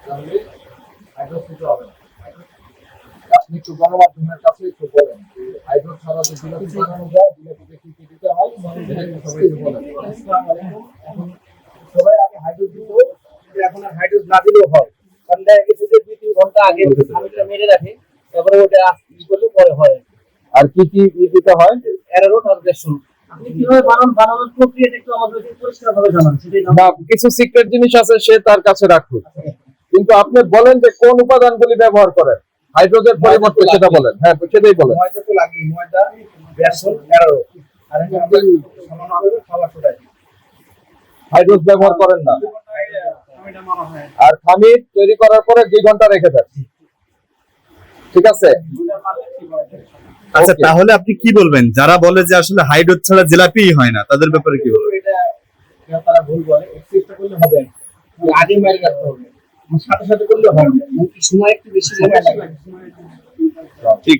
তাহলে হাইড্রোজ দিতে হবে না। আপনি একটু গণমাধ্যমের কাছে একটু বলেন যে হাইড্রোজ ছাড়া যে জিলাপি বানানো যায়, জিলাপিতে কি কি দিতে হয় সেটা একটু সবাই একটু বলেন। আসসালামু আলাইকুম। এখন সবাই আগে হাইড্রোজ দিত, এখন আর হাইড্রোজ না দিলেও হয়, কারণ দেখা গেছে যে 2-3 ঘন্টা আগে খামিরটা মেরে রাখে, তারপরে ওটা ই করলে পরে হয়। আর কি কি দিতে হয়? অ্যারারুট আর বেসন। আপনি কিভাবে বানানোর প্রক্রিয়াটা একটু আমাদেরকে পরিষ্কারভাবে জানান, সেটাই না। কিছু সিক্রেট জিনিস আছে সে তার কাছে রাখুন, কিন্তু আপনি বলেন যে কোন উপাদানগুলি ব্যবহার করেন হাইড্রোজেন পরিবর্তে, সেটা বলেন। হ্যাঁ, সেটাই বলেন। ময়দা তো লাগেই, ময়দা, বেসন, অ্যারারুট, আর একটা সামান্য খাবার সোডা। হাইড্রোজ ব্যবহার করেন না। আর খামির তৈরি করার পরে 2 ঘন্টা রেখে দেন, ঠিক আছে? আচ্ছা, তাহলে আপনি কি বলবেন যারা বলে যে আসলে হাইড্রোজ ছাড়া জিলাপি হয় না, তাদের ব্যাপারে কি বলবেন? এটা তারা ভুল বলে, চেষ্টা করলে হবে, আগে মেরে রাখতে হবে, সাথে সাথে করলে হবে না, সময় একটু বেশি লাগে। ঠিক।